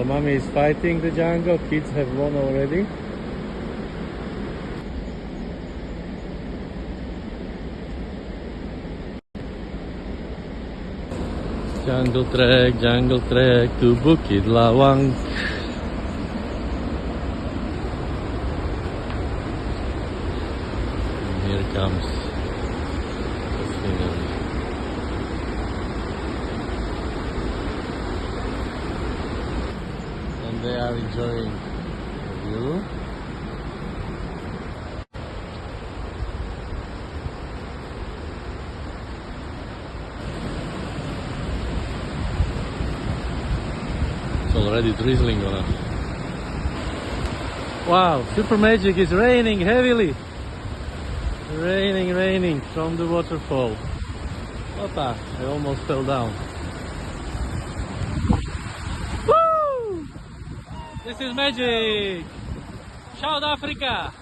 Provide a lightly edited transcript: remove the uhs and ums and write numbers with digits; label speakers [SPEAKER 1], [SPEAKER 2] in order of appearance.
[SPEAKER 1] While mommy is fighting the jungle, kids have won already. Jungle trek to Bukit Lawang. And here comes the scenery. And they are enjoying the view. It's already drizzling on us. Wow, super magic, is raining heavily. Raining from the waterfall. Opa, I almost fell down. Woo! This is magic! South Africa!